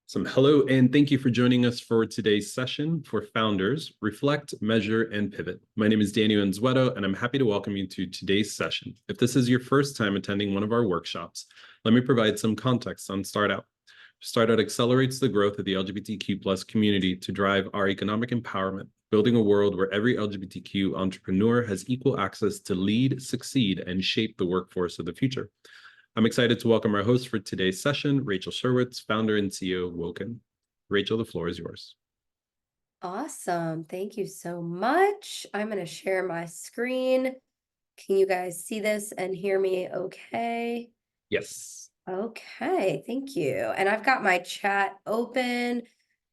Some hello, and thank you for joining us for today's session for Founders, Reflect, Measure, and Pivot. My name is Daniel Anzueto, and I'm happy to welcome you to today's session. If this is your first time attending one of our workshops, let me provide some context on Startout. Startout accelerates the growth of the LGBTQ+ community to drive our economic empowerment, building a world where every LGBTQ entrepreneur has equal access to lead, succeed, and shape the workforce of the future. I'm excited to welcome our host for today's session, Rachel Serwetz, founder and CEO of Woken. Rachel, the floor is yours. Awesome. Thank you so much. I'm going to share my screen. Can you guys see this and hear me okay? Yes. Okay, thank you. And I've got my chat open.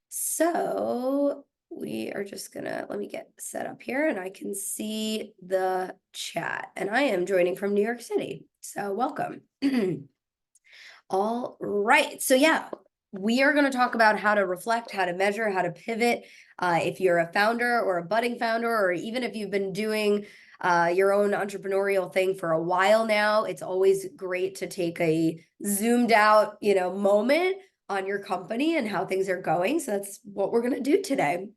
So we are just gonna, let me get set up here and I can see the chat. And I am joining from New York City. So welcome. All right. So yeah, we are going to talk about how to reflect, how to measure, how to pivot. If you're a founder or a budding founder, or even if you've been doing your own entrepreneurial thing for a while now, it's always great to take a zoomed out, moment on your company and how things are going. So that's what we're going to do today.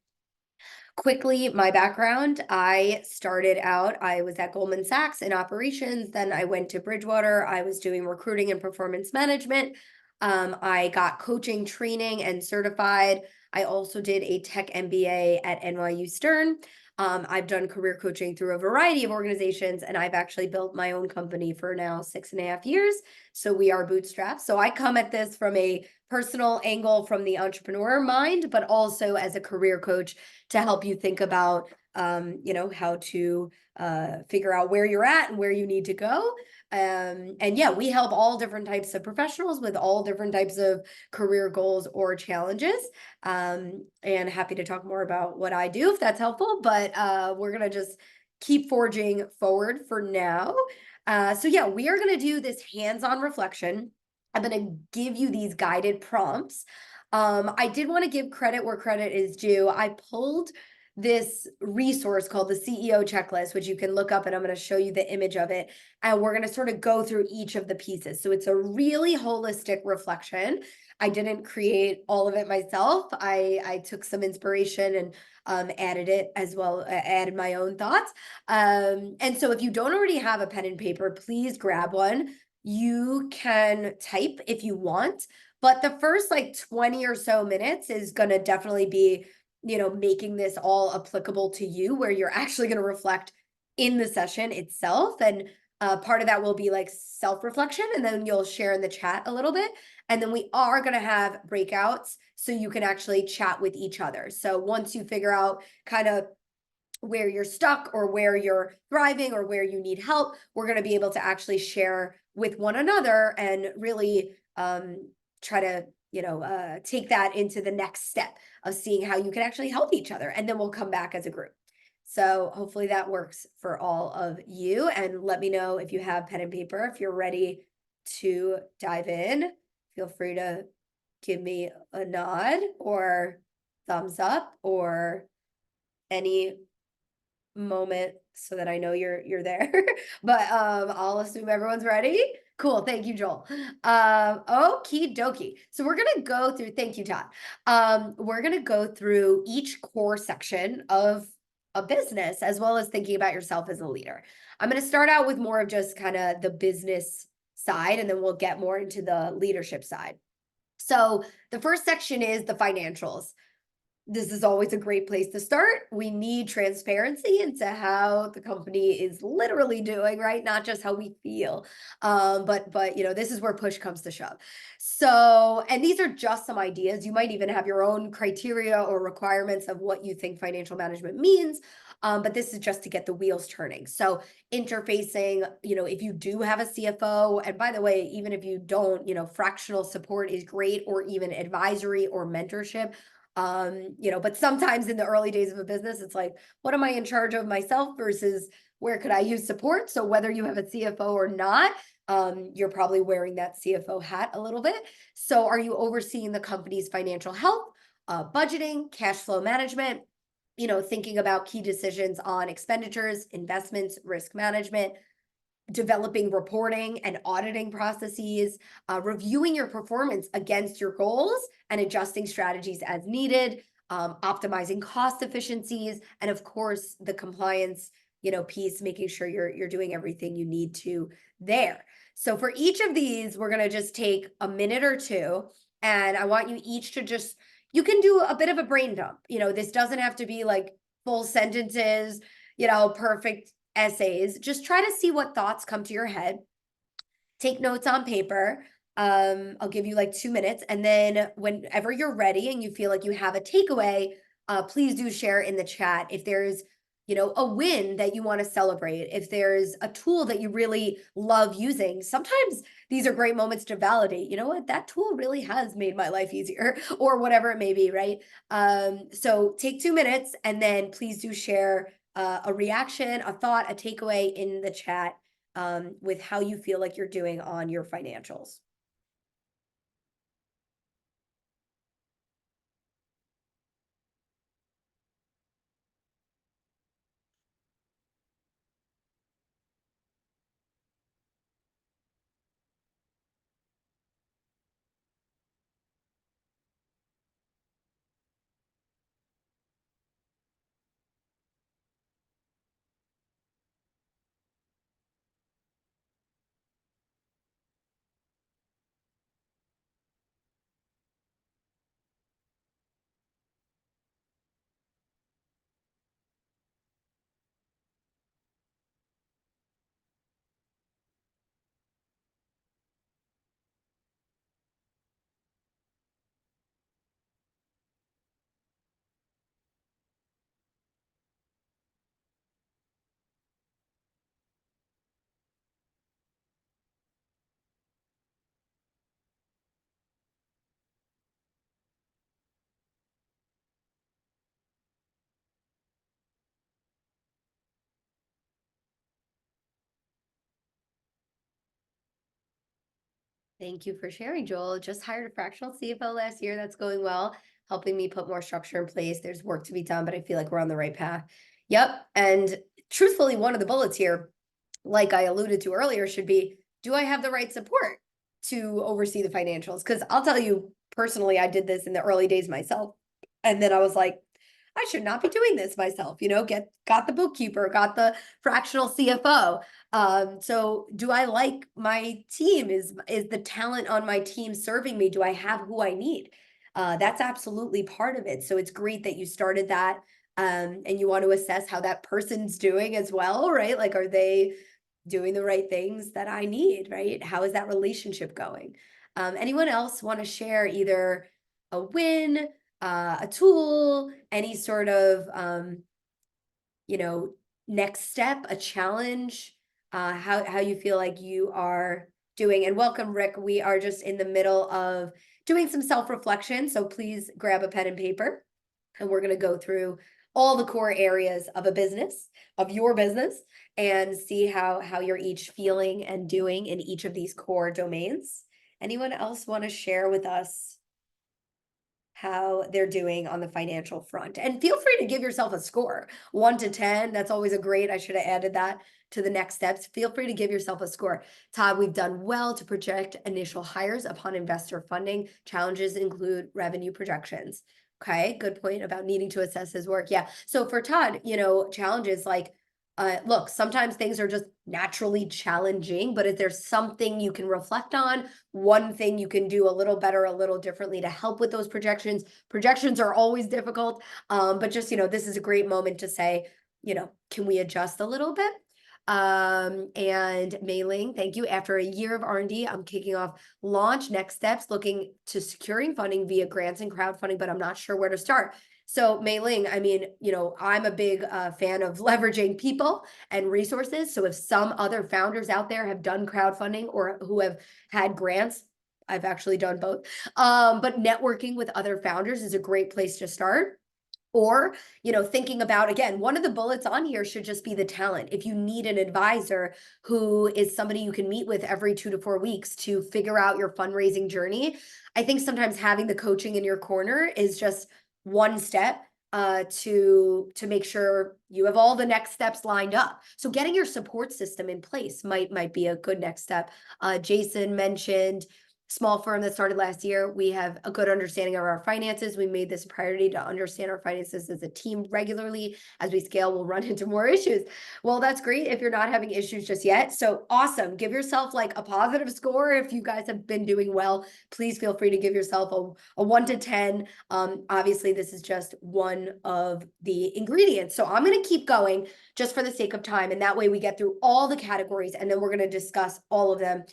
Quickly, my background, I started out, I was at Goldman Sachs in operations. Then I went to Bridgewater. I was doing recruiting and performance management. I got coaching, training, and certified. I also did a tech MBA at NYU Stern. I've done career coaching through a variety of organizations, and I've actually built my own company for now 6.5 years. So we are bootstrapped. So I come at this from a personal angle from the entrepreneur mind, but also as a career coach to help you think about, how to figure out where you're at and where you need to go. And yeah, we help all different types of professionals with all different types of career goals or challenges. And happy to talk more about what I do if that's helpful, but we're going to just keep forging forward for now. So yeah, we are going to do this hands-on reflection. I'm going to give you these guided prompts. I did want to give credit where credit is due. I pulled this resource called the CEO checklist, which you can look up, and I'm going to show you the image of it. And we're going to sort of go through each of the pieces. So it's a really holistic reflection. I didn't create all of it myself. I took some inspiration and added it as well, added my own thoughts. And so if you don't already have a pen and paper, please grab one. You can type if you want, but the first like 20 or so minutes is going to definitely be, making this all applicable to you, where you're actually going to reflect in the session itself. And part of that will be like self-reflection, and then you'll share in the chat a little bit. And then we are going to have breakouts so you can actually chat with each other. So once you figure out kind of where you're stuck or where you're thriving or where you need help, we're going to be able to actually share with one another and really try to take that into the next step of seeing how you can actually help each other. And then we'll come back as a group. So hopefully that works for all of you. And let me know if you have pen and paper, if you're ready to dive in. Feel free to give me a nod or thumbs up or any moment so that I know you're there. But I'll assume everyone's ready. Cool. Thank you, Joel. Okie dokie. So we're gonna go through, thank you, Todd. We're gonna go through each core section of a business as well as thinking about yourself as a leader. I'm gonna start out with more of just kind of the business side, and then we'll get more into the leadership side. So the first section is the financials. This is always a great place to start. We need transparency into how the company is literally doing, right? Not just how we feel. But this is where push comes to shove. So, and these are just some ideas. You might even have your own criteria or requirements of what you think financial management means. But this is just to get the wheels turning. So interfacing, if you do have a CFO, and by the way, even if you don't, fractional support is great, or even advisory or mentorship. But sometimes in the early days of a business, it's like, what am I in charge of myself versus where could I use support? So whether you have a CFO or not, you're probably wearing that CFO hat a little bit. So are you overseeing the company's financial health, budgeting, cash flow management, thinking about key decisions on expenditures, investments, risk management? developing reporting and auditing processes, reviewing your performance against your goals and adjusting strategies as needed, optimizing cost efficiencies, and of course the compliance, piece, making sure you're doing everything you need to there. So for each of these, we're gonna just take a minute or two, and I want you each to just, you can do a bit of a brain dump. This doesn't have to be like full sentences, perfect essays. Just try to see what thoughts come to your head. Take notes on paper. I'll give you like 2 minutes, and then whenever you're ready and you feel like you have a takeaway, please do share in the chat. If there's a win that you want to celebrate, if there's a tool that you really love using. Sometimes these are great moments to validate, what, that tool really has made my life easier, or whatever it may be, right? So take 2 minutes, and then please do share a reaction, a thought, a takeaway in the chat, with how you feel like you're doing on your financials. Thank you for sharing, Joel. Just hired a fractional CFO last year. That's going well, helping me put more structure in place. There's work to be done, but I feel like we're on the right path. Yep. And truthfully, one of the bullets here, like I alluded to earlier, should be, do I have the right support to oversee the financials? Because I'll tell you personally, I did this in the early days myself. And then I was like, I should not be doing this myself, got the bookkeeper, got the fractional CFO. So do I like my team? Is the talent on my team serving me? Do I have who I need? That's absolutely part of it. So it's great that you started that. And you want to assess how that person's doing as well, right? Like, are they doing the right things that I need, right? How is that relationship going? Anyone else want to share either a win, a tool, any sort of, next step, a challenge, how you feel like you are doing? And welcome, Rick. We are just in the middle of doing some self-reflection, so please grab a pen and paper, and we're going to go through all the core areas of a business, of your business, and see how you're each feeling and doing in each of these core domains. Anyone else want to share with us how they're doing on the financial front? And feel free to give yourself a score, 1 to 10. That's always a great, I should have added that to the next steps. Feel free to give yourself a score. Todd, we've done well to project initial hires upon investor funding. Challenges include revenue projections. Okay, good point about needing to assess his work. Yeah. So for Todd, challenges like, look, sometimes things are just naturally challenging, but if there's something you can reflect on, one thing you can do a little better, a little differently to help with those projections are always difficult. But just, this is a great moment to say, can we adjust a little bit? And Mei Ling, thank you. After a year of R&D, I'm kicking off launch next steps, looking to securing funding via grants and crowdfunding, but I'm not sure where to start. So Mei Ling, I mean, I'm a big fan of leveraging people and resources. So if some other founders out there have done crowdfunding or who have had grants, I've actually done both. But networking with other founders is a great place to start. Or, thinking about, again, one of the bullets on here should just be the talent. If you need an advisor who is somebody you can meet with every 2 to 4 weeks to figure out your fundraising journey, I think sometimes having the coaching in your corner is just one step to make sure you have all the next steps lined up. So getting your support system in place might be a good next step. Jason mentioned small firm that started last year. We have a good understanding of our finances. We made this a priority to understand our finances as a team regularly. As we scale, we'll run into more issues. Well, that's great if you're not having issues just yet. So awesome. Give yourself like a positive score. If you guys have been doing well, please feel free to give yourself a 1 to 10. Obviously, this is just one of the ingredients. So I'm going to keep going just for the sake of time. And that way we get through all the categories, and then we're going to discuss all of them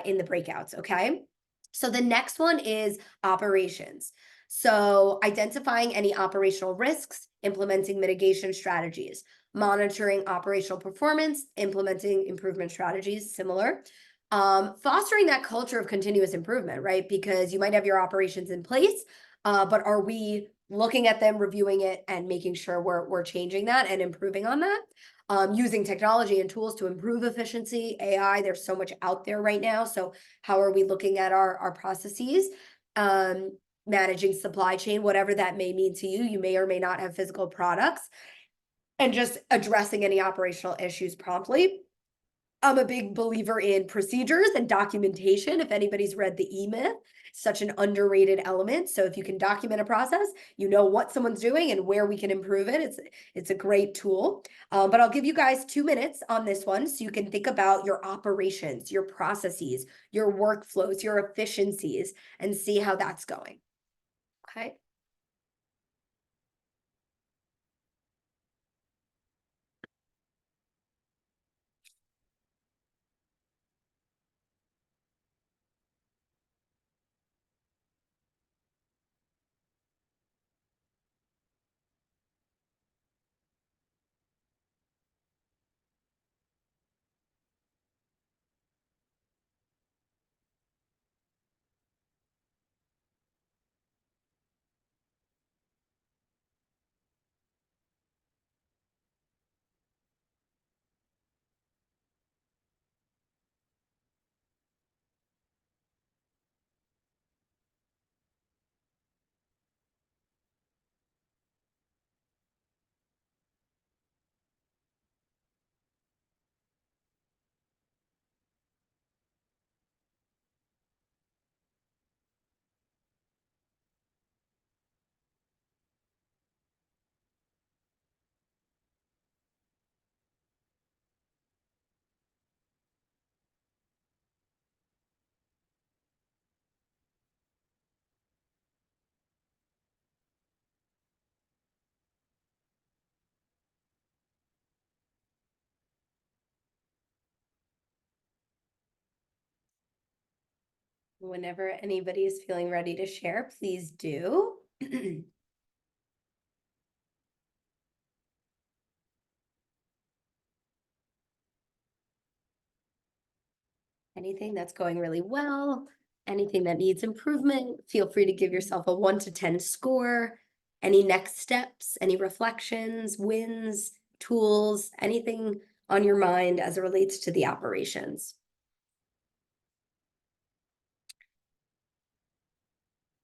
in the breakouts. Okay. So the next one is operations. So identifying any operational risks, implementing mitigation strategies, monitoring operational performance, implementing improvement strategies, similar. Fostering that culture of continuous improvement, right? Because you might have your operations in place, but are we looking at them, reviewing it, and making sure we're changing that and improving on that? Using technology and tools to improve efficiency, AI, there's so much out there right now. So how are we looking at our processes? Managing supply chain, whatever that may mean to you. You may or may not have physical products, and just addressing any operational issues promptly. I'm a big believer in procedures and documentation. If anybody's read the E-Myth, such an underrated element. So if you can document a process, you know what someone's doing and where we can improve it. It's a great tool. But I'll give you guys 2 minutes on this one so you can think about your operations, your processes, your workflows, your efficiencies, and see how that's going. Okay. Whenever anybody is feeling ready to share, please do. Anything that's going really well, anything that needs improvement, feel free to give yourself a 1 to 10 score. Any next steps, any reflections, wins, tools, anything on your mind as it relates to the operations.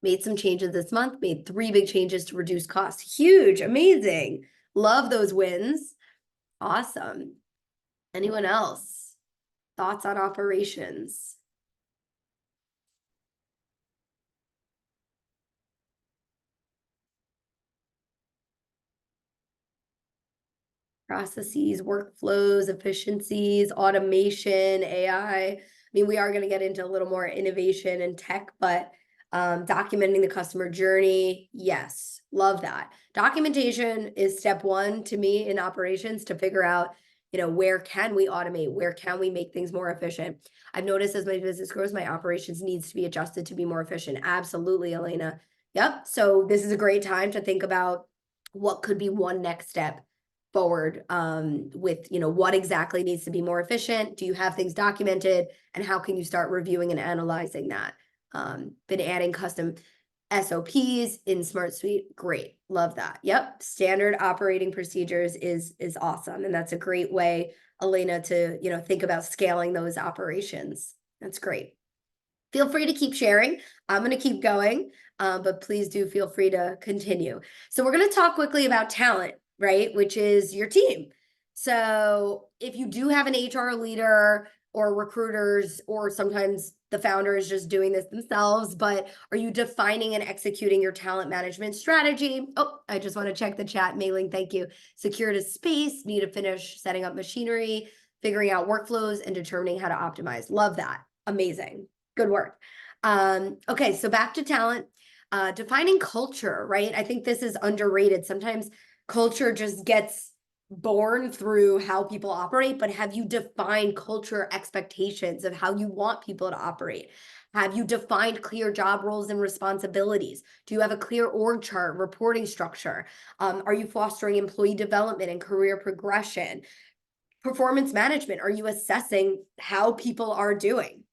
Made some changes this month, made 3 big changes to reduce costs. Huge, amazing. Love those wins. Awesome. Anyone else? Thoughts on operations? Processes, workflows, efficiencies, automation, AI. I mean, we are going to get into a little more innovation and tech, but documenting the customer journey, yes, love that. Documentation is step 1 to me in operations to figure out, where can we automate? Where can we make things more efficient? I've noticed as my business grows, my operations needs to be adjusted to be more efficient. Absolutely, Elena. Yep. So this is a great time to think about what could be one next step forward with what exactly needs to be more efficient. Do you have things documented, and how can you start reviewing and analyzing that? Been adding custom SOPs in Smart Suite. Great, love that. Yep, standard operating procedures is awesome, and that's a great way, Elena, to think about scaling those operations. That's great. Feel free to keep sharing. I'm going to keep going. but please do feel free to continue. So we're going to talk quickly about talent, right? Which is your team. So if you do have an HR leader or recruiters, or sometimes the founder is just doing this themselves, but are you defining and executing your talent management strategy? Oh, I just want to check the chat. Mailing, thank you. Secured a space, need to finish setting up machinery, figuring out workflows, and determining how to optimize. Love that. Amazing. Good work. Okay, so back to talent. Defining culture, right? I think this is underrated. Sometimes culture just gets born through how people operate, but have you defined culture expectations of how you want people to operate? Have you defined clear job roles and responsibilities? Do you have a clear org chart, reporting structure? Are you fostering employee development and career progression? Performance management, are you assessing how people are doing?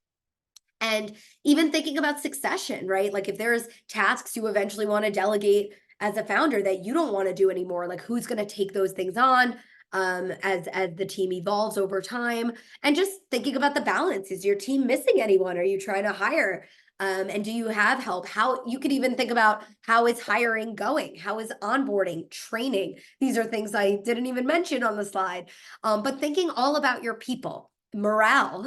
And even thinking about succession, right? Like if there's tasks you eventually want to delegate as a founder that you don't want to do anymore, like who's going to take those things on as the team evolves over time? And just thinking about the balance. Is your team missing anyone? Are you trying to hire? And do you have help? How you could even think about how is hiring going? How is onboarding, training? These are things I didn't even mention on the slide. But thinking all about your people, morale,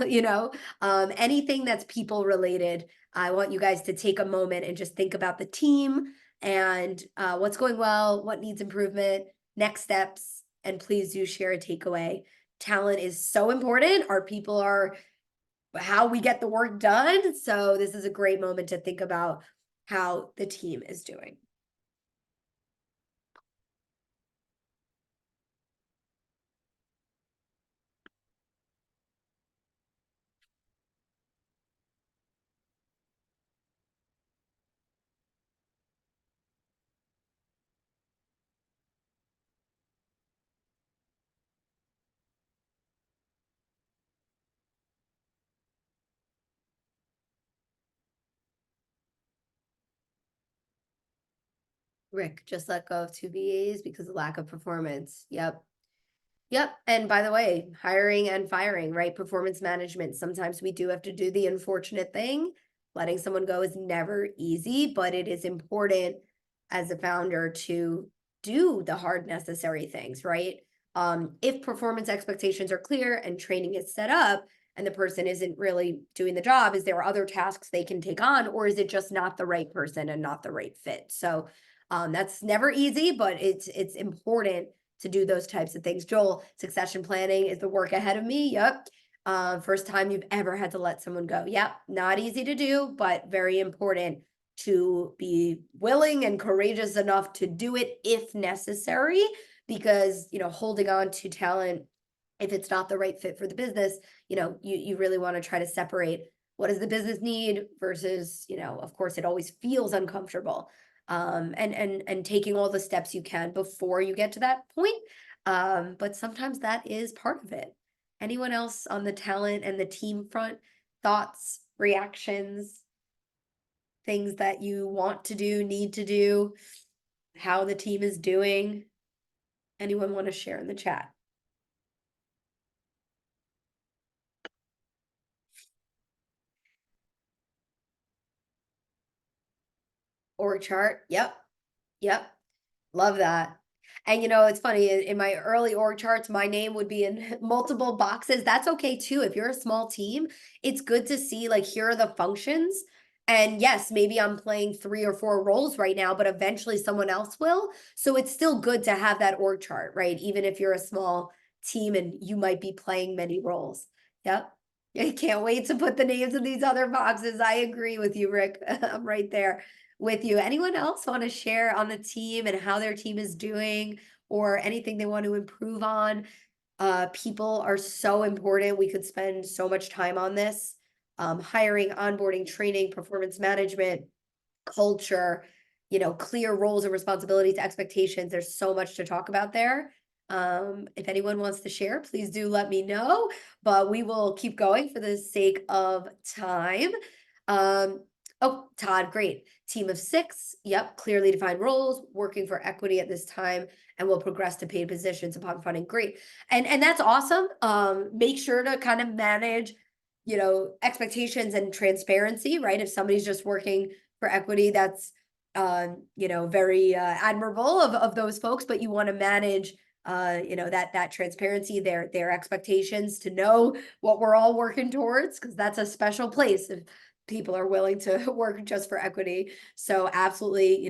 anything that's people related. I want you guys to take a moment and just think about the team and what's going well, what needs improvement, next steps, and please do share a takeaway. Talent is so important. Our people are how we get the work done. So this is a great moment to think about how the team is doing. Rick, just let go of 2 BAs because of lack of performance. Yep. Yep. And by the way, hiring and firing, right? Performance management. Sometimes we do have to do the unfortunate thing. Letting someone go is never easy, but it is important as a founder to do the hard, necessary things, right? If performance expectations are clear and training is set up and the person isn't really doing the job, is there other tasks they can take on, or is it just not the right person and not the right fit? So that's never easy, but it's important to do those types of things. Joel, succession planning is the work ahead of me. Yep. First time you've ever had to let someone go. Yep. Not easy to do, but very important to be willing and courageous enough to do it if necessary, because, holding on to talent, if it's not the right fit for the business, you really want to try to separate what does the business need versus, of course, it always feels uncomfortable. And taking all the steps you can before you get to that point. But sometimes that is part of it. Anyone else on the talent and the team front? Thoughts, reactions, things that you want to do, need to do, how the team is doing? Anyone want to share in the chat? Org chart. Yep. Yep. Love that. And it's funny, in my early org charts, my name would be in multiple boxes. That's okay too. If you're a small team, it's good to see like, here are the functions. And yes, maybe I'm playing 3 or 4 roles right now, but eventually someone else will. So it's still good to have that org chart, right? Even if you're a small team and you might be playing many roles. Yep. I can't wait to put the names of these other boxes. I agree with you, Rick. I'm right there with you. Anyone else want to share on the team and how their team is doing or anything they want to improve on? People are so important. We could spend so much time on this. Hiring, onboarding, training, performance management, culture, clear roles and responsibilities, expectations. There's so much to talk about there. If anyone wants to share, please do let me know, but we will keep going for the sake of time. Oh, Todd, great. Team of 6. Yep. Clearly defined roles, working for equity at this time, and will progress to paid positions upon funding. Great. And that's awesome. Make sure to kind of manage, expectations and transparency, right? If somebody's just working for equity, that's very admirable of those folks, but you want to manage that transparency, their expectations, to know what we're all working towards, because that's a special place if people are willing to work just for equity. So absolutely,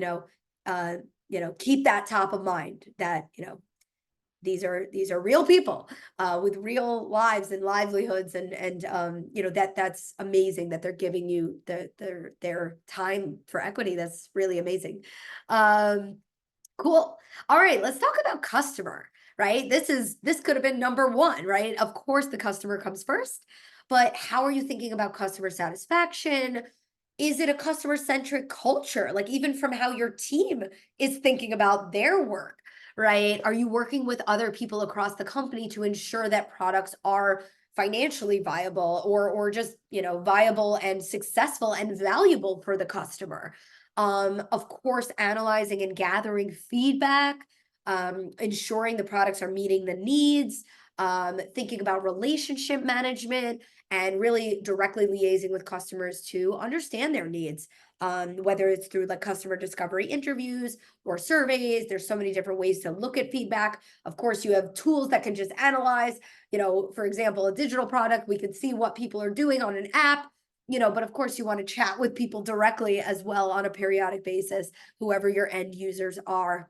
keep that top of mind, that these are real people with real lives and livelihoods, and that's amazing that they're giving you their time for equity. That's really amazing. Cool. All right, let's talk about customer, right? This could have been number one, right? Of course, the customer comes first, but how are you thinking about customer satisfaction? Is it a customer-centric culture? Like, even from how your team is thinking about their work, right? Are you working with other people across the company to ensure that products are financially viable, or just, viable and successful and valuable for the customer? Of course, analyzing and gathering feedback, ensuring the products are meeting the needs, thinking about relationship management, and really directly liaising with customers to understand their needs. Whether it's through like customer discovery interviews or surveys, there's so many different ways to look at feedback. Of course, you have tools that can just analyze, for example, a digital product, we can see what people are doing on an app, but of course you want to chat with people directly as well on a periodic basis, whoever your end users are.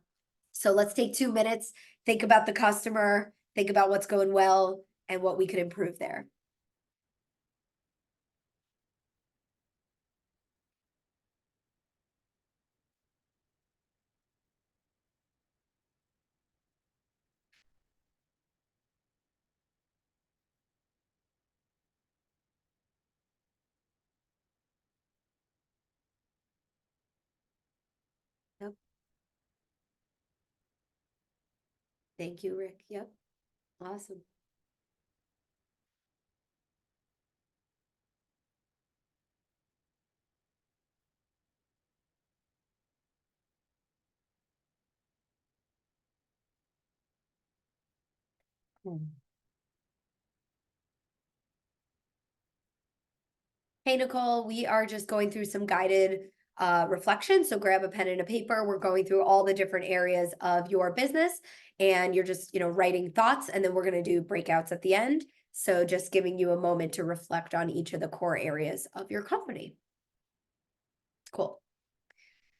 So let's take 2 minutes, think about the customer, think about what's going well and what we could improve there. Yep. Thank you, Rick. Yep. Awesome. Hey, Nicole, we are just going through some guided reflection. So grab a pen and a paper. We're going through all the different areas of your business, and you're just, writing thoughts, and then we're going to do breakouts at the end. So just giving you a moment to reflect on each of the core areas of your company. Cool.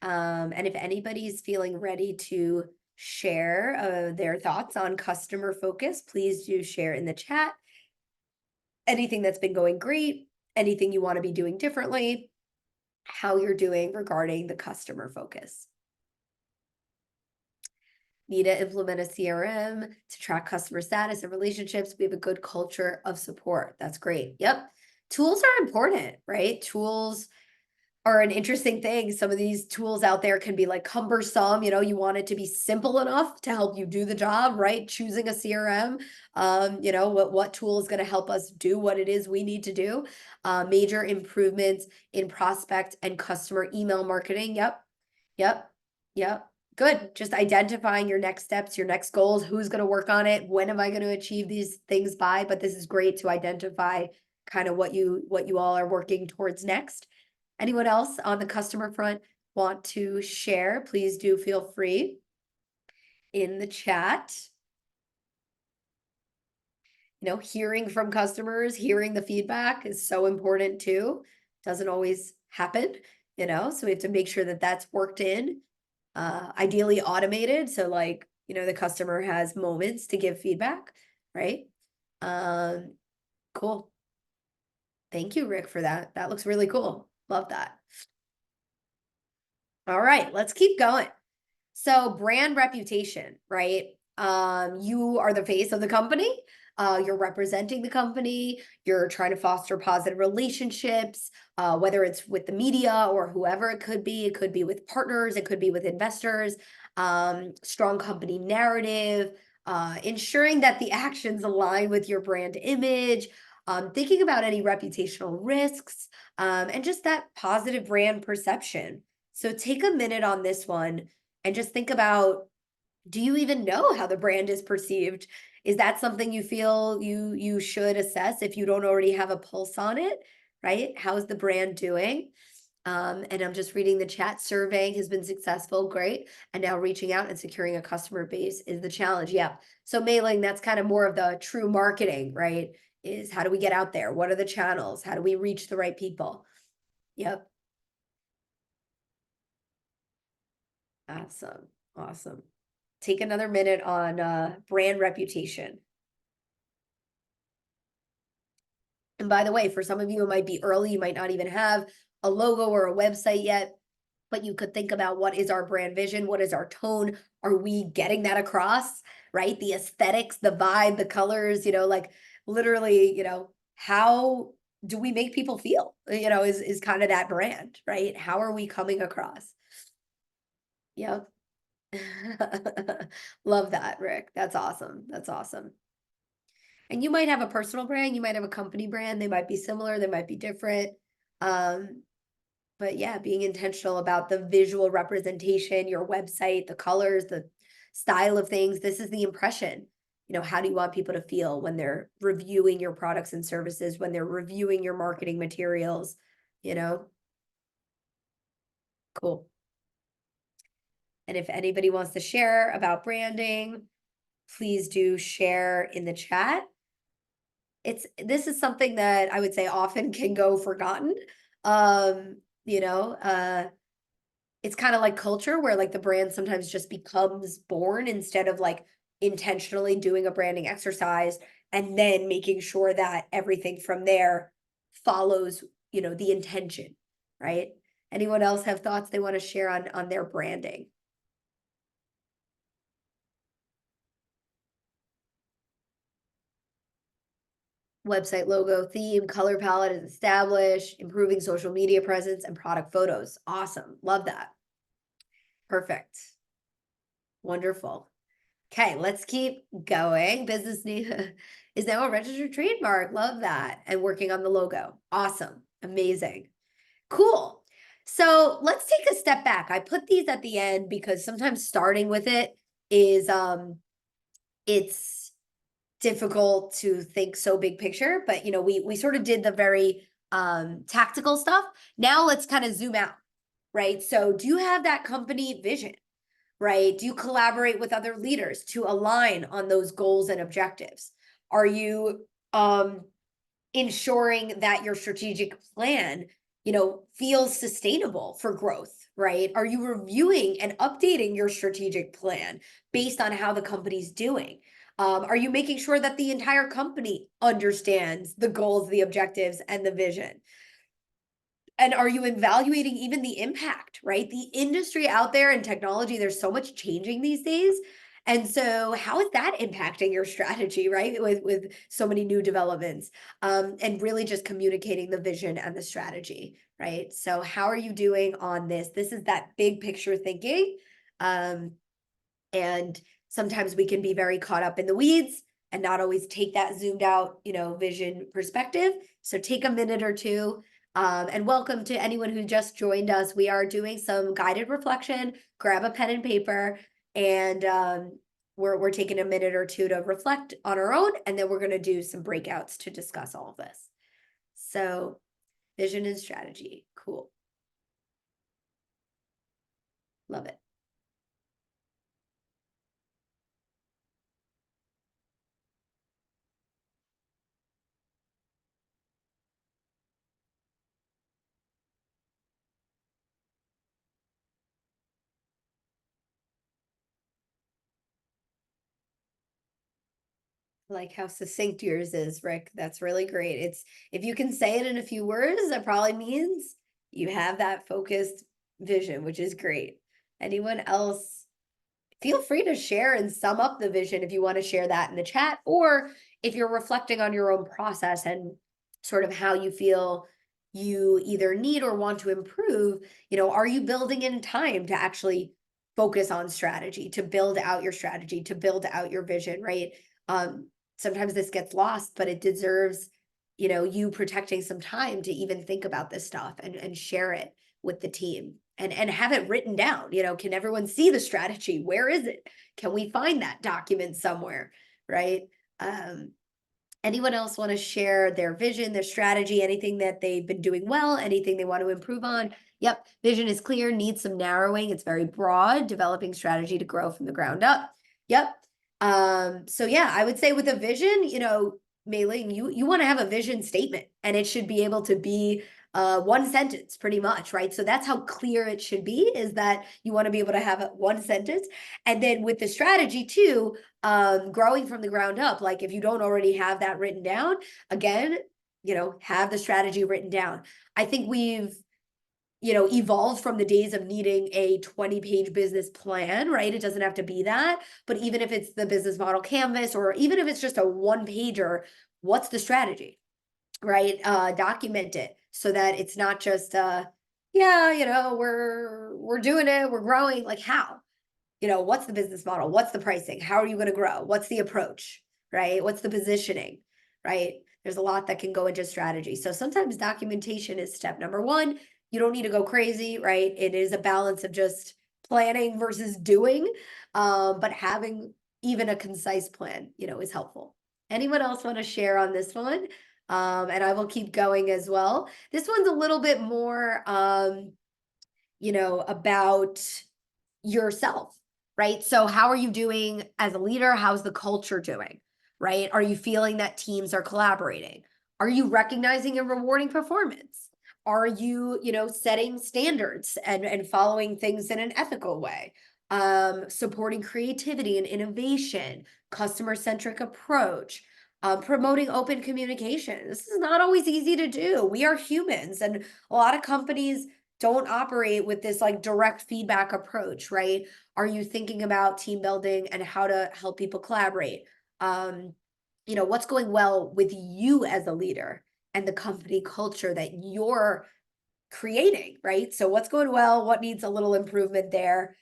And if anybody's feeling ready to share their thoughts on customer focus, please do share in the chat. Anything that's been going great, anything you want to be doing differently, how you're doing regarding the customer focus. Need to implement a CRM to track customer status and relationships. We have a good culture of support. That's great. Yep. Tools are important, right? Tools are an interesting thing. Some of these tools out there can be like cumbersome. You want it to be simple enough to help you do the job, right? Choosing a CRM, what tool is going to help us do what it is we need to do. Major improvements in prospect and customer email marketing. Yep. Yep. Yep. Good. Just identifying your next steps, your next goals, who's going to work on it, when am I going to achieve these things by? But this is great to identify kind of what you all are working towards next. Anyone else on the customer front want to share? Please do feel free in the chat. Hearing from customers, hearing the feedback is so important too. Doesn't always happen, so we have to make sure that that's worked in, ideally automated. So the customer has moments to give feedback, right? Cool. Thank you, Rick, for that. That looks really cool. Love that. All right, let's keep going. So brand reputation, right? You are the face of the company. You're representing the company. You're trying to foster positive relationships, whether it's with the media or whoever it could be. It could be with partners. It could be with investors. Strong company narrative, ensuring that the actions align with your brand image, thinking about any reputational risks, and just that positive brand perception. So take a minute on this one and just think about, do you even know how the brand is perceived? Is that something you feel you should assess if you don't already have a pulse on it, right? How's the brand doing? And I'm just reading the chat. Surveying has been successful, great. And now reaching out and securing a customer base is the challenge. Yeah. So mailing, that's kind of more of the true marketing, right? Is how do we get out there? What are the channels? How do we reach the right people? Yep. Awesome. Awesome. Take another minute on brand reputation. And by the way, for some of you, it might be early. You might not even have a logo or a website yet, but you could think about what is our brand vision? What is our tone? Are we getting that across, right? The aesthetics, the vibe, the colors, like literally, how do we make people feel, is kind of that brand, right? How are we coming across? Yep. Love that, Rick. That's awesome. That's awesome. And you might have a personal brand, you might have a company brand, they might be similar, they might be different. But yeah, being intentional about the visual representation, your website, the colors, the style of things, this is the impression. How do you want people to feel when they're reviewing your products and services, when they're reviewing your marketing materials, Cool. And if anybody wants to share about branding, please do share in the chat. This is something that I would say often can go forgotten. Um, you know, uh, it's kind of like culture where like the brand sometimes just becomes born instead of like intentionally doing a branding exercise and then making sure that everything from there follows, the intention, right? Anyone else have thoughts they want to share on their branding? Website logo, theme, color palette is established, improving social media presence and product photos. Awesome. Love that. Perfect. Wonderful. Okay, let's keep going. Business need is now a registered trademark. Love that. And working on the logo. Awesome. Amazing. Cool. So let's take a step back. I put these at the end because sometimes starting with it is it's difficult to think so big picture, but we sort of did the very tactical stuff. Now let's kind of zoom out, right? So do you have that company vision, right? Do you collaborate with other leaders to align on those goals and objectives? Are you ensuring that your strategic plan, feels sustainable for growth, right? Are you reviewing and updating your strategic plan based on how the company's doing? Are you making sure that the entire company understands the goals, the objectives, and the vision? And are you evaluating even the impact, right? The industry out there and technology, there's so much changing these days. And so how is that impacting your strategy, right? With so many new developments, and really just communicating the vision and the strategy, right? So how are you doing on this? This is that big picture thinking. And sometimes we can be very caught up in the weeds and not always take that zoomed out, vision perspective. So take a minute or two. And welcome to anyone who just joined us. We are doing some guided reflection. Grab a pen and paper, and we're taking a minute or two to reflect on our own, and then we're going to do some breakouts to discuss all of this. So, vision and strategy, cool. Love it. Like how succinct yours is, Rick. That's really great. If you can say it in a few words, that probably means you have that focused vision, which is great. Anyone else? Feel free to share and sum up the vision if you want to share that in the chat, or if you're reflecting on your own process and sort of how you feel you either need or want to improve, are you building in time to actually focus on strategy, to build out your strategy, to build out your vision, right? Sometimes this gets lost, but it deserves, you protecting some time to even think about this stuff and share it with the team and have it written down. Can everyone see the strategy? Where is it? Can we find that document somewhere, right? Anyone else want to share their vision, their strategy, anything that they've been doing well, anything they want to improve on? Yep. Vision is clear, needs some narrowing. It's very broad, developing strategy to grow from the ground up. Yep. So yeah, I would say with a vision, Mei Ling, you want to have a vision statement, and it should be able to be one sentence pretty much, right? So that's how clear it should be, is that you want to be able to have one sentence. And then with the strategy too, growing from the ground up, like if you don't already have that written down, again, have the strategy written down. I think we've evolved from the days of needing a 20-page business plan, right? It doesn't have to be that, but even if it's the business model canvas, or even if it's just a one-pager, what's the strategy, right? Document it so that it's not just, yeah, we're doing it, we're growing. Like how? What's the business model? What's the pricing? How are you going to grow? What's the approach, right? What's the positioning, right? There's a lot that can go into strategy. So sometimes documentation is step number one. You don't need to go crazy, right? It is a balance of just planning versus doing, but having even a concise plan, is helpful. Anyone else want to share on this one? And I will keep going as well. This one's a little bit more, about yourself, right? So how are you doing as a leader? How's the culture doing, right? Are you feeling that teams are collaborating? Are you recognizing and rewarding performance? Are you, setting standards and following things in an ethical way? Supporting creativity and innovation, customer-centric approach, promoting open communication. This is not always easy to do. We are humans, and a lot of companies don't operate with this like direct feedback approach, right? Are you thinking about team building and how to help people collaborate? What's going well with you as a leader and the company culture that you're creating, right? So what's going well? What needs a little improvement there?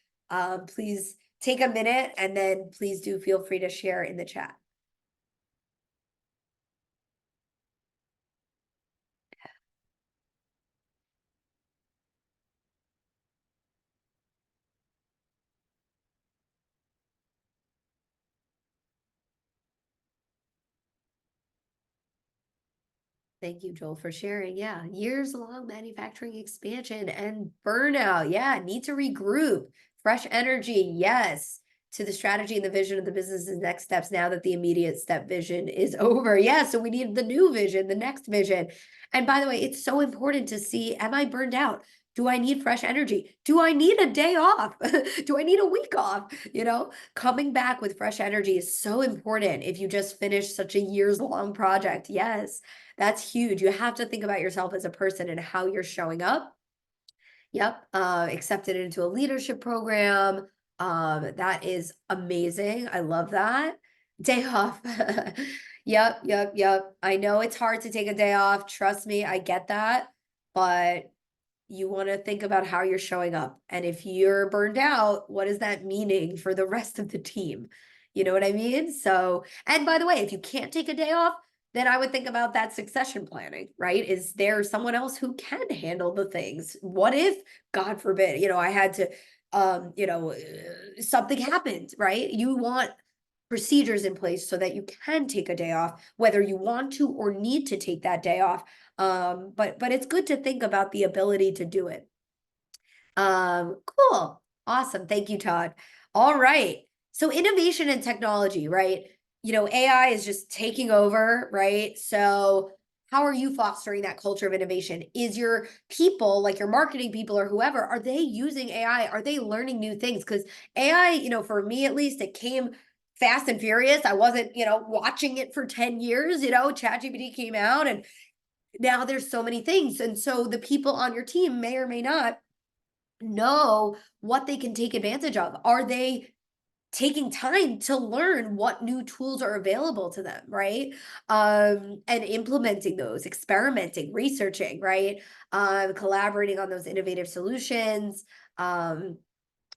Please take a minute, and then please do feel free to share in the chat. Thank you, Joel, for sharing. Yeah, years-long manufacturing expansion and burnout. Yeah, need to regroup. Fresh energy, yes. To the strategy and the vision of the business's next steps now that the immediate step vision is over. Yeah, so we need the new vision, the next vision. And by the way, it's so important to see, am I burned out? Do I need fresh energy? Do I need a day off? Do I need a week off? Coming back with fresh energy is so important if you just finished such a years-long project. Yes. That's huge. You have to think about yourself as a person and how you're showing up. Yep. Accepted into a leadership program. That is amazing. I love that. Day off. Yep. I know it's hard to take a day off. Trust me, I get that. But you want to think about how you're showing up. And if you're burned out, what is that meaning for the rest of the team? You know what I mean? So, and by the way, if you can't take a day off, then I would think about that succession planning, right? Is there someone else who can handle the things? What if, God forbid, I had to, something happened, right? You want procedures in place so that you can take a day off, whether you want to or need to take that day off. But it's good to think about the ability to do it. Cool. Awesome. Thank you, Todd. All right. So innovation and technology, right? AI is just taking over, right? So how are you fostering that culture of innovation? Is your people, like your marketing people or whoever, are they using AI? Are they learning new things? Because AI, for me at least, it came fast and furious. I wasn't, watching it for 10 years, ChatGPT came out, and now there's so many things. And so the people on your team may or may not know what they can take advantage of. Are they taking time to learn what new tools are available to them, right? And implementing those, experimenting, researching, right? Collaborating on those innovative solutions. And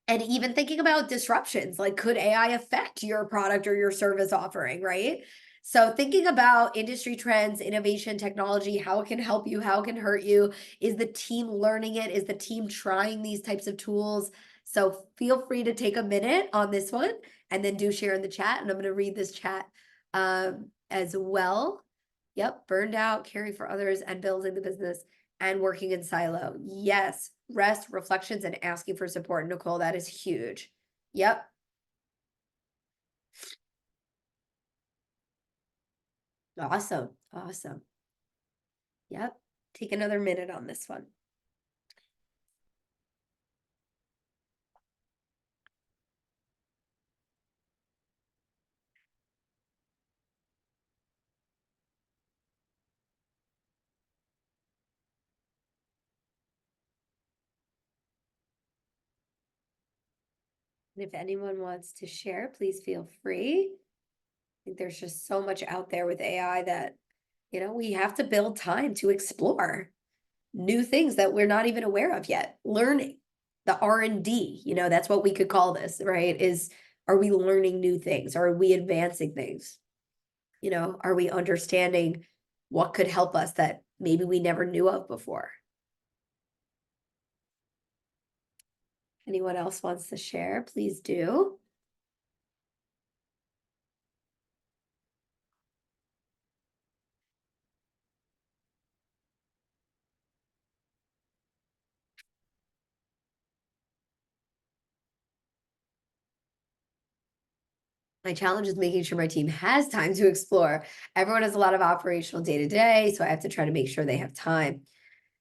even thinking about disruptions, like could AI affect your product or your service offering, right? So thinking about industry trends, innovation, technology, how it can help you, how it can hurt you. Is the team learning it? Is the team trying these types of tools? So feel free to take a minute on this one, and then do share in the chat. And I'm going to read this chat as well. Yep. Burned out, caring for others, and building the business and working in silo. Yes. rest, reflections, and asking for support. Nicole, that is huge. Yep. Awesome. Awesome. Yep. Take another minute on this one. And if anyone wants to share, please feel free. I think there's just so much out there with AI that, we have to build time to explore new things that we're not even aware of yet. Learning the R&D, that's what we could call this, right? Are we learning new things? Are we advancing things? Are we understanding what could help us that maybe we never knew of before? Anyone else wants to share, please do. My challenge is making sure my team has time to explore. Everyone has a lot of operational day to day, so I have to try to make sure they have time.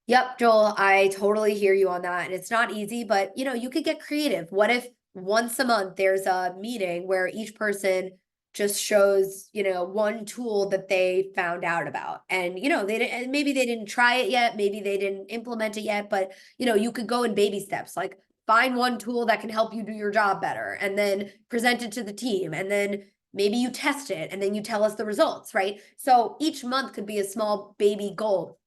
Yep, Joel, I totally hear you on that. And it's not easy, but you could get creative. What if once a month there's a meeting where each person just shows, one tool that they found out about. And they didn't, and maybe they didn't try it yet, maybe they didn't implement it yet, but you could go in baby steps, like find one tool that can help you do your job better and then present it to the team. And then maybe you test it and then you tell us the results, right? So each month could be a small baby goal.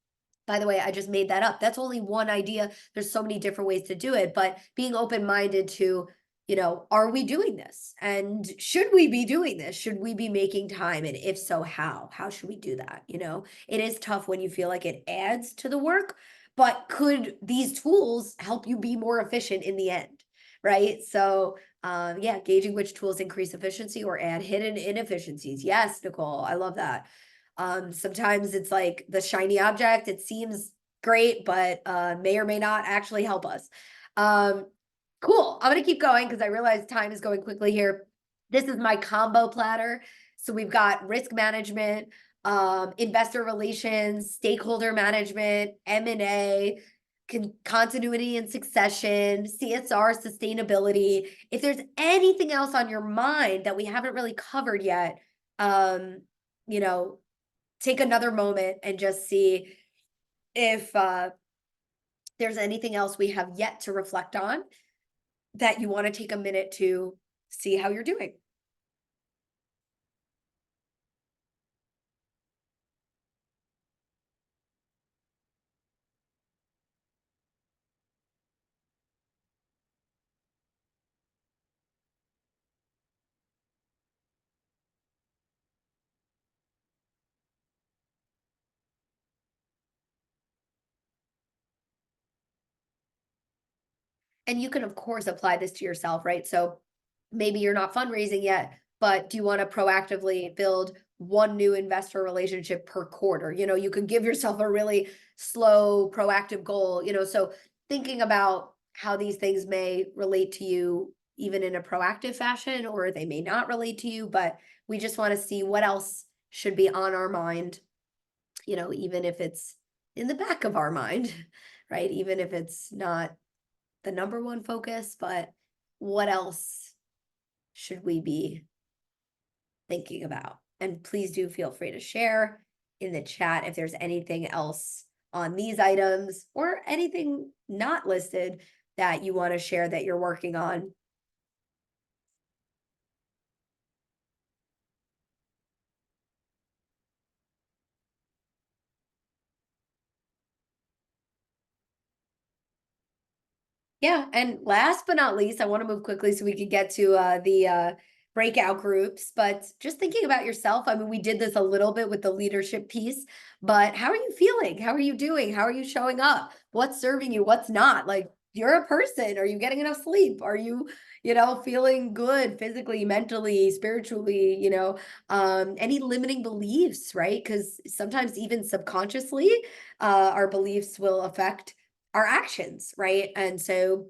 By the way, I just made that up. That's only one idea. There's so many different ways to do it, but being open-minded to, are we doing this? And should we be doing this? Should we be making time? And if so, how? How should we do that? It is tough when you feel like it adds to the work, but could these tools help you be more efficient in the end? Right. So, yeah, gauging which tools increase efficiency or add hidden inefficiencies. Yes, Nicole, I love that. Sometimes it's like the shiny object, it seems great, but may or may not actually help us. Cool. I'm going to keep going because I realize time is going quickly here. This is my combo platter. So we've got risk management, investor relations, stakeholder management, M&A, continuity and succession, CSR, sustainability. If there's anything else on your mind that we haven't really covered yet, you know, take another moment and just see if there's anything else we have yet to reflect on that you want to take a minute to see how you're doing. And you can, of course, apply this to yourself, right? So maybe you're not fundraising yet, but do you want to proactively build one new investor relationship per quarter? You could give yourself a really slow, proactive goal, so thinking about how these things may relate to you even in a proactive fashion, or they may not relate to you, but we just want to see what else should be on our mind, even if it's in the back of our mind, right? Even if it's not the number one focus, but what else should we be thinking about? And please do feel free to share in the chat if there's anything else on these items or anything not listed that you want to share that you're working on. Yeah, and last but not least, I want to move quickly so we could get to the breakout groups, but just thinking about yourself. I mean, we did this a little bit with the leadership piece, but how are you feeling? How are you doing? How are you showing up? What's serving you? What's not? Like, you're a person. Are you getting enough sleep? Are you, feeling good physically, mentally, spiritually, any limiting beliefs, right? Because sometimes even subconsciously, our beliefs will affect our actions, right? And so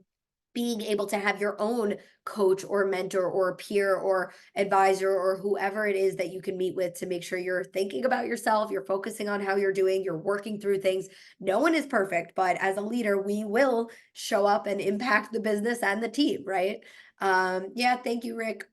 being able to have your own coach or mentor or peer or advisor or whoever it is that you can meet with to make sure you're thinking about yourself, you're focusing on how you're doing, you're working through things. No one is perfect, but as a leader, we will show up and impact the business and the team, right? Yeah, thank you, Rick.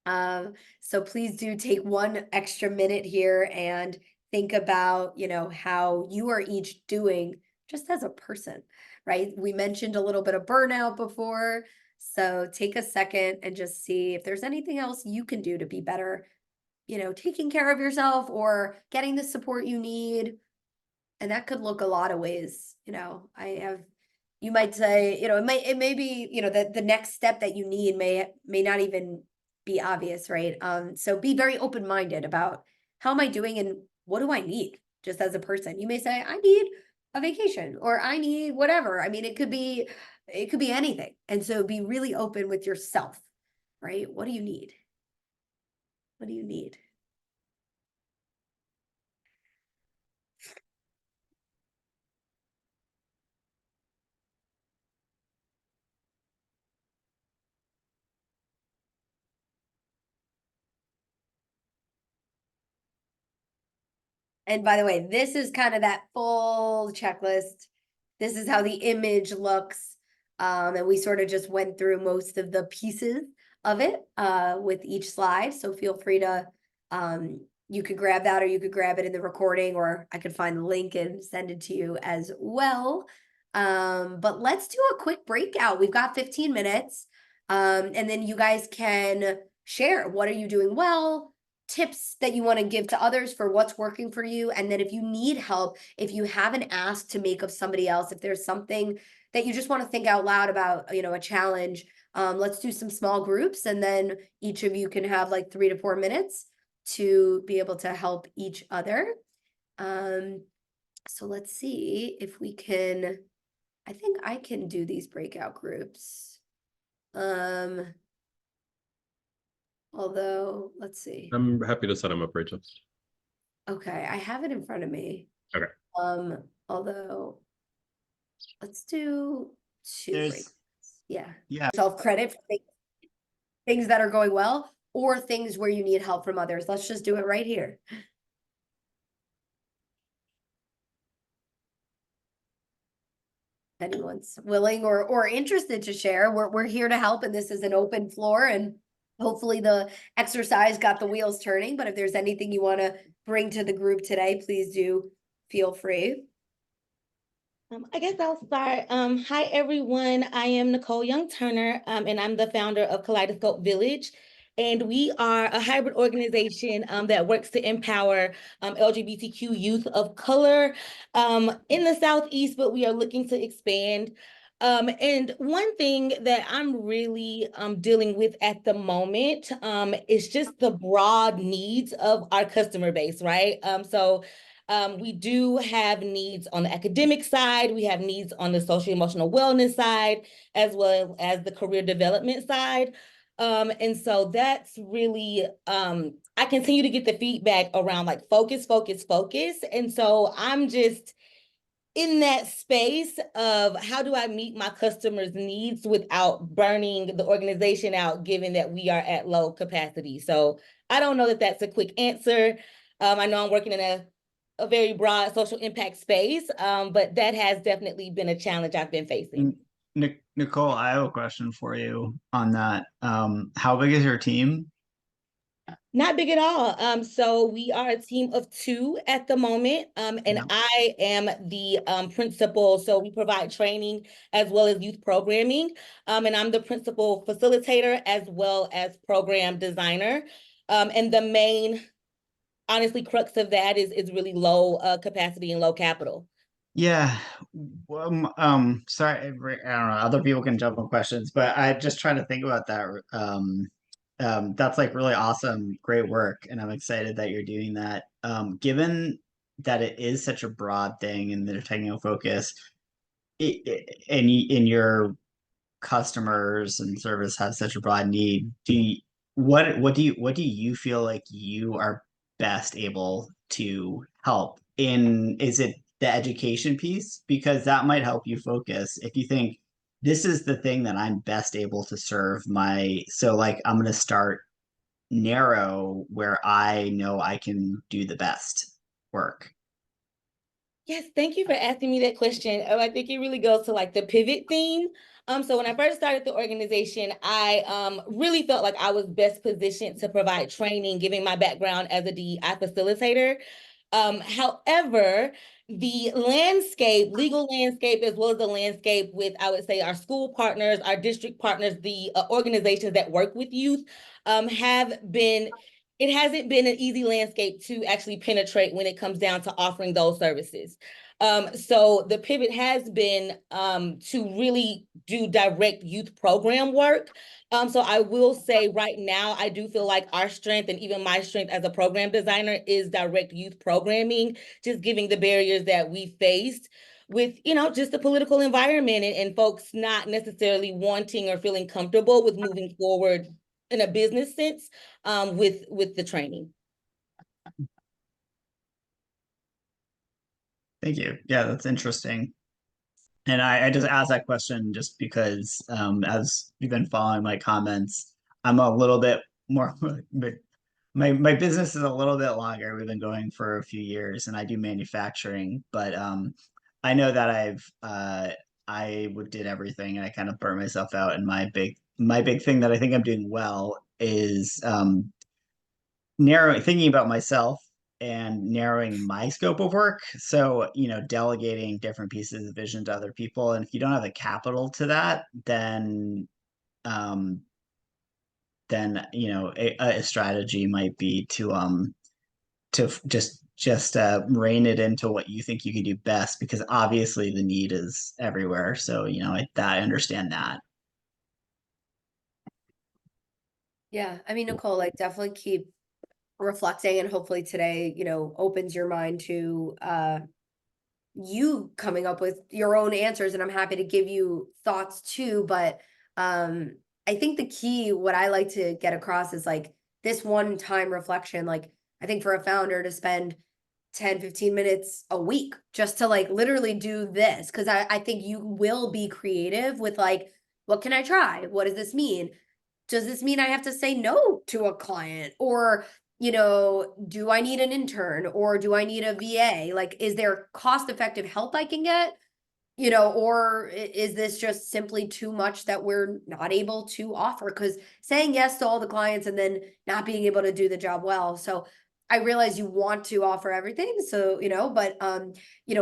So please do take one extra minute here and think about, how you are each doing just as a person, right? We mentioned a little bit of burnout before. So take a second and just see if there's anything else you can do to be better, taking care of yourself or getting the support you need. And that could look a lot of ways. You might say, it may be, that the next step that you need may not even be obvious, right? So be very open-minded about how am I doing and what do I need just as a person. You may say, I need a vacation or I need whatever. I mean, it could be anything. And so be really open with yourself, right? What do you need? What do you need? And by the way, this is kind of that full checklist. This is how the image looks. And we sort of just went through most of the pieces of it with each slide. So feel free to, you could grab that or you could grab it in the recording, or I could find the link and send it to you as well. But let's do a quick breakout. We've got 15 minutes. And then you guys can share, what are you doing well? Tips that you want to give to others for what's working for you. And then if you need help, if you have an ask to make of somebody else, if there's something that you just want to think out loud about, a challenge, let's do some small groups. And then each of you can have like 3 to 4 minutes to be able to help each other. So let's see if we can, I think I can do these breakout groups. Although, let's see. I'm happy to set them up, Rachel. Okay, I have it in front of me. Okay. Although, let's do 2 breaks. Yeah. Yeah. Self-credit for things that are going well or things where you need help from others. Let's just do it right here. Anyone's willing or interested to share, we're here to help, and this is an open floor, and hopefully the exercise got the wheels turning. But if there's anything you want to bring to the group today, please do feel free. I guess I'll start. Hi, everyone. I am Nicole Young-Turner, and I'm the founder of Kaleidoscope Village. And we are a hybrid organization that works to empower LGBTQ youth of color in the Southeast, but we are looking to expand. And one thing that I'm really dealing with at the moment is just the broad needs of our customer base, right? We do have needs on the academic side. We have needs on the social emotional wellness side, as well as the career development side. And so that's really, I continue to get the feedback around like focus. And so I'm just in that space of how do I meet my customers' needs without burning the organization out, given that we are at low capacity. So I don't know that that's a quick answer. I know I'm working in a very broad social impact space, but that has definitely been a challenge I've been facing. Nicole, I have a question for you on that. How big is your team? Not big at all. So we are a team of 2 at the moment, and Yeah. I am the principal. So we provide training as well as youth programming, and I'm the principal facilitator as well as program designer. And the main, honestly, crux of that is really low capacity and low capital. Yeah. Sorry, I don't know. Other people can jump on questions, but I just trying to think about that. That's like really awesome, great work, and I'm excited that you're doing that. Given that it is such a broad thing and they're taking a focus, and your customers and service have such a broad need, what do you feel like you are best able to help in? Is it the education piece, because that might help you focus. If you think this is the thing that I'm best able to serve so like I'm going to start narrow where I know I can do the best work. Yes, thank you for asking me that question. I think it really goes to like the pivot theme. So when I first started the organization, I really felt like I was best positioned to provide training, given my background as a DEI facilitator. However, the landscape, legal landscape, as well as the landscape with, I would say, our school partners, our district partners, the organizations that work with youth, it hasn't been an easy landscape to actually penetrate when it comes down to offering those services. So the pivot has been to really do direct youth program work. So I will say right now, I do feel like our strength and even my strength as a program designer is direct youth programming, just giving the barriers that we faced with, just the political environment and folks not necessarily wanting or feeling comfortable with moving forward in a business sense with the training. Thank you. Yeah, that's interesting. And I just asked that question just because as you've been following my comments, I'm a little bit more my business is a little bit longer. We've been going for a few years and I do manufacturing, but I know that did everything and I kind of burnt myself out. And my big thing that I think I'm doing well is thinking about myself and narrowing my scope of work. So, delegating different pieces of vision to other people. And if you don't have the capital to that, um, a strategy might be to rein it into what you think you can do best, because obviously the need is everywhere. So, I understand that. Yeah, I mean, Nicole, like definitely keep reflecting, and hopefully today, opens your mind to you coming up with your own answers, and I'm happy to give you thoughts too. But I think the key, what I like to get across is like this one time reflection. Like I think for a founder to spend 10-15 minutes a week just to like literally do this, because I think you will be creative with like, what can I try? What does this mean? Does this mean I have to say no to a client? Or, do I need an intern or do I need a VA? Like, is there cost effective help I can get? Or is this just simply too much that we're not able to offer? Because saying yes to all the clients and then not being able to do the job well. So I realize you want to offer everything. So, but,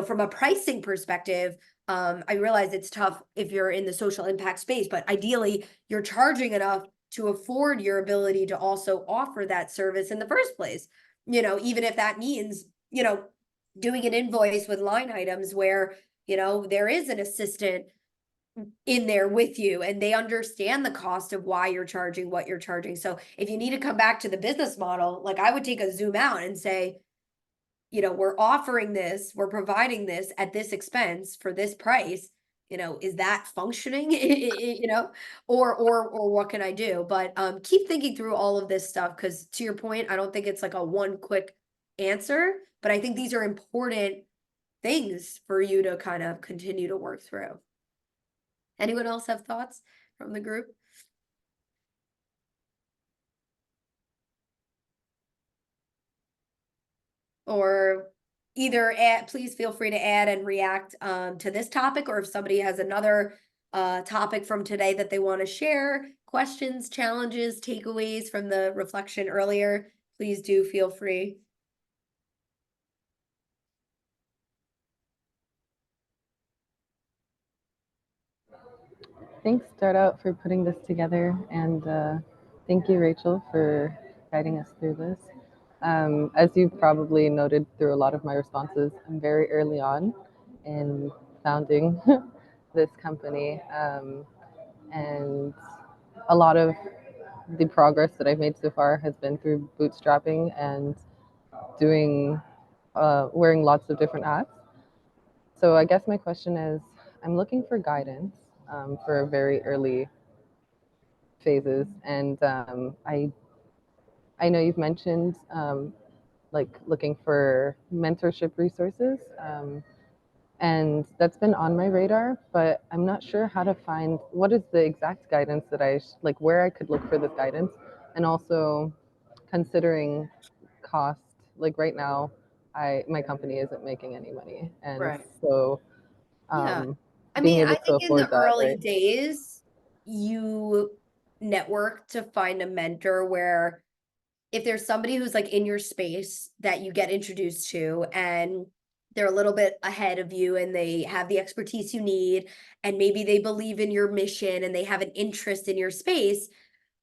from a pricing perspective, I realize it's tough if you're in the social impact space, but ideally you're charging enough to afford your ability to also offer that service in the first place. Even if that means, doing an invoice with line items where, there is an assistant in there with you and they understand the cost of why you're charging what you're charging. So if you need to come back to the business model, like I would take a zoom out and say, we're offering this, we're providing this at this expense for this price. Is that functioning? Or what can I do? But keep thinking through all of this stuff, because to your point, I don't think it's like a one quick answer, but I think these are important things for you to kind of continue to work through. Anyone else have thoughts from the group? Or either please feel free to add and react to this topic, or if somebody has another topic from today that they want to share, questions, challenges, takeaways from the reflection earlier, please do feel free. Thanks, Start Out, for putting this together, and thank you, Rachel, for guiding us through this. As you probably noted through a lot of my responses, I'm very early on in founding this company, and a lot of the progress that I've made so far has been through bootstrapping and wearing lots of different hats. So I guess my question is, I'm looking for guidance for very early phases, and I know you've mentioned like looking for mentorship resources, And that's been on my radar, but I'm not sure how to find what is the exact guidance that like where I could look for this guidance. And also considering cost, like right now, my company isn't making any money. And Right. so Yeah. I being mean, I able to think in the afford that, early right? days, you network to find a mentor where if there's somebody who's like in your space that you get introduced to and they're a little bit ahead of you and they have the expertise you need and maybe they believe in your mission and they have an interest in your space,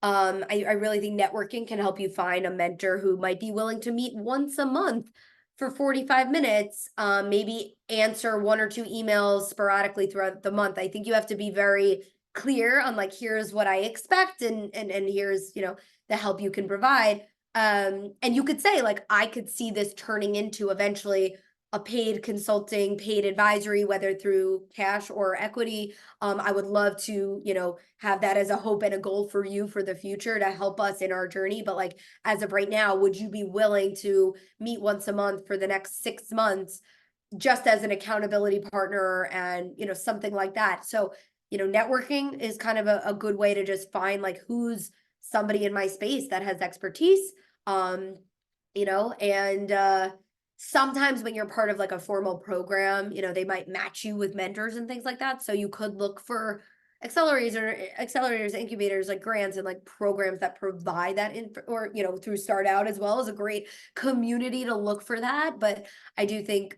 I really think networking can help you find a mentor who might be willing to meet once a month for 45 minutes, maybe answer one or two emails sporadically throughout the month. I think you have to be very clear on like, here's what I expect and here's, the help you can provide. And you could say like, I could see this turning into eventually a paid consulting, paid advisory, whether through cash or equity. I would love to, have that as a hope and a goal for you for the future to help us in our journey. But like, as of right now, would you be willing to meet once a month for the next 6 months, just as an accountability partner and, something like that? So, networking is kind of a good way to just find like who's somebody in my space that has expertise. And sometimes when you're part of like a formal program, they might match you with mentors and things like that. So you could look for accelerators, incubators, like grants and like programs that provide that or through Start Out as well as a great community to look for that. But I do think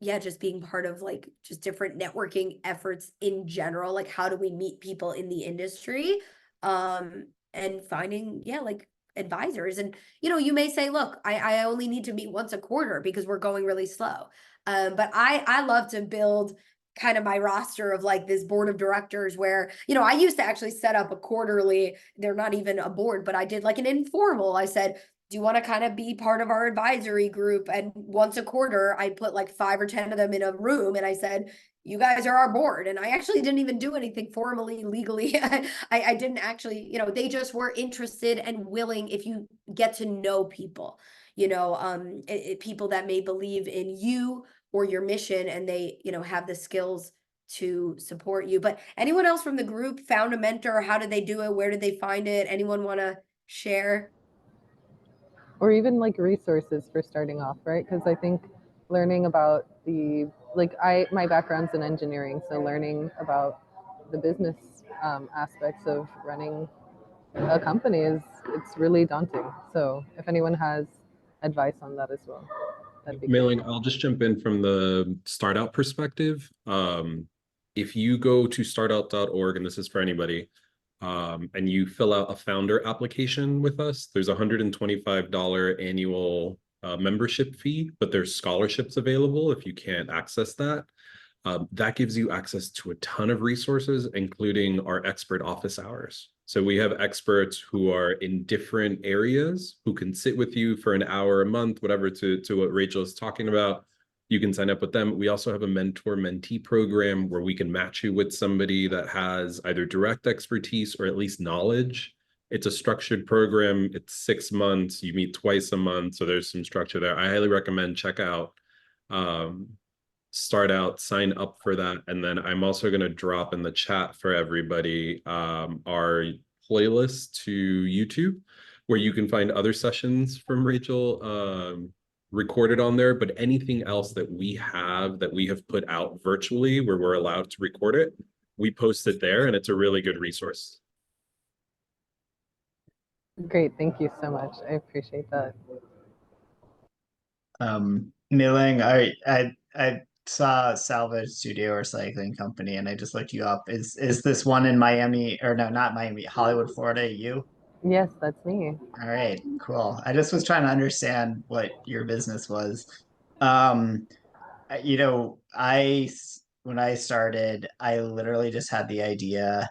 yeah, just being part of like just different networking efforts in general, like how do we meet people in the industry, and finding, yeah, like advisors. And you may say, look, I only need to meet once a quarter because we're going really slow. But I love to build kind of my roster of like this board of directors where, I used to actually set up a quarterly, they're not even a board, but I did like an informal. I said, do you want to kind of be part of our advisory group? And once a quarter, I put like 5 or 10 of them in a room and I said, you guys are our board. And I actually didn't even do anything formally, legally. I didn't actually, they just were interested and willing. If you get to know people, people that may believe in you or your mission and they, have the skills to support you. But anyone else from the group found a mentor? How did they do it? Where did they find it? Anyone want to share? Or even like resources for starting off, right? Because I think learning about my background's in engineering, so learning about the business aspects of running a company it's really daunting. So if anyone has advice on that as well, that'd be great. Mailing, I'll just jump in from the start out perspective. If you go to startout.org, and this is for anybody, and you fill out a founder application with us, there's a $125 annual membership fee, but there's scholarships available if you can't access that. That gives you access to a ton of resources, including our expert office hours. So we have experts who are in different areas who can sit with you for an hour a month, whatever, to what Rachel is talking about. You can sign up with them. We also have a mentor-mentee program where we can match you with somebody that has either direct expertise or at least knowledge. It's a structured program. It's 6 months. You meet twice a month. So there's some structure there. I highly recommend check out Start Out, sign up for that. And then I'm also going to drop in the chat for everybody our playlist to YouTube, where you can find other sessions from Rachel recorded on there, but anything else that we have put out virtually where we're allowed to record it, we post it there, and it's a really good resource. Great, thank you so much. I appreciate that. Milling, I saw Salvage Studio Recycling Company, and I just looked you up. Is this one in Miami, or no, not Miami, Hollywood, Florida? You? Yes, that's me. All right, cool. I just was trying to understand what your business was. Um, when I started, I literally just had the idea,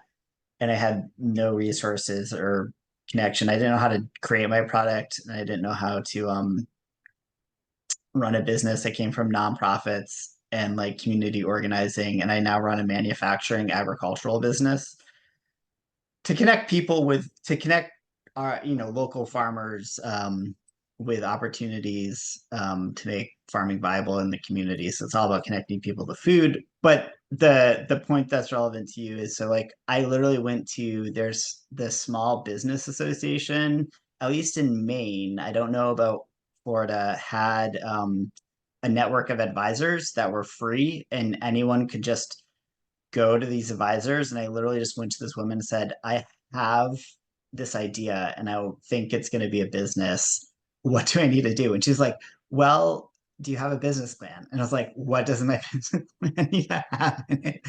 and I had no resources or connection. I didn't know how to create my product, and I didn't know how to run a business. I came from nonprofits and like community organizing, and I now run a manufacturing agricultural business to connect people to connect our local farmers with opportunities to make farming viable in the community. So it's all about connecting people to food. But the point that's relevant to you is, so like I literally went to, there's the Small Business Association, at least in Maine, I don't know about Florida, had a network of advisors that were free and anyone could just go to these advisors. And I literally just went to this woman and said, I have this idea and I think it's going to be a business. What do I need to do? And she's like, well, do you have a business plan? And I was like, what does my business plan need to have in it?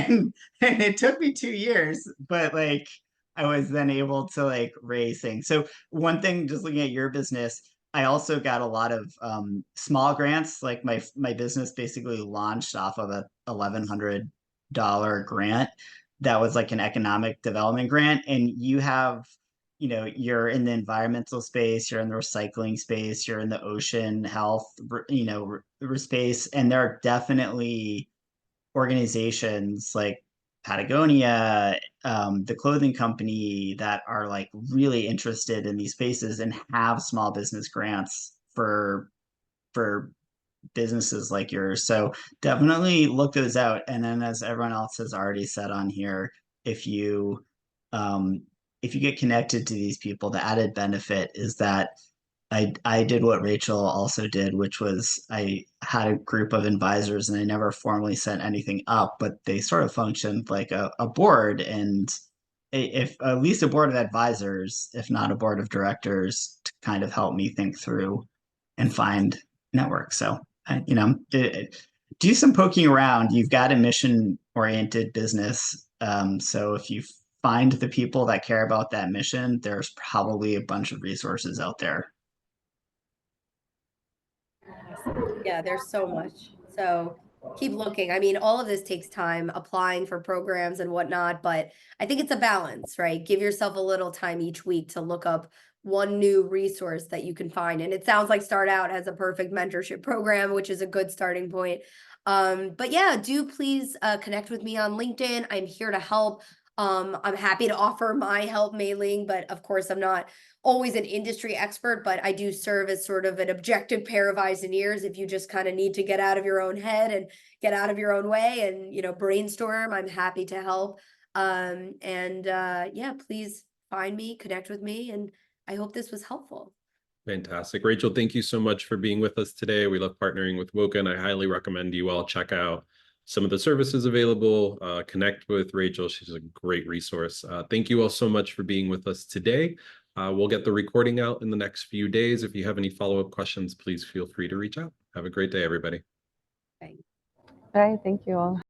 And it took me 2 years, but like I was then able to like raise things. So one thing, just looking at your business, I also got a lot of small grants. Like my business basically launched off of a $1,100 grant that was like an economic development grant. And you have, you know, you're in the environmental space, you're in the recycling space, you're in the ocean health, you know, space, and there are definitely organizations like Patagonia, the clothing company, that are like really interested in these spaces and have small business grants for businesses like yours. So definitely look those out. And then, as everyone else has already said on here, if you get connected to these people, the added benefit is that I did what Rachel also did, which was I had a group of advisors and I never formally set anything up, but they sort of functioned like a board, and if at least a board of advisors, if not a board of directors, to kind of help me think through and find networks. So, you know, do some poking around. You've got a mission oriented business. So if you find the people that care about that mission, there's probably a bunch of resources out there. Yeah, there's so much. So keep looking. I mean, all of this takes time, applying for programs and whatnot, but I think it's a balance, right? Give yourself a little time each week to look up one new resource that you can find. And it sounds like Start Out has a perfect mentorship program, which is a good starting point. But yeah, do please connect with me on LinkedIn. I'm here to help. I'm happy to offer my help mailing, but of course I'm not always an industry expert, but I do serve as sort of an objective pair of eyes and ears if you just kind of need to get out of your own head and get out of your own way and, you know, brainstorm. I'm happy to help. Yeah, please find me, connect with me, and I hope this was helpful. Fantastic. Rachel, thank you so much for being with us today. We love partnering with Woka, and I highly recommend you all check out some of the services available. Connect with Rachel. She's a great resource. Thank you all so much for being with us today. We'll get the recording out in the next few days. If you have any follow-up questions, please feel free to reach out. Have a great day, everybody. Thanks. Bye. Thank you all.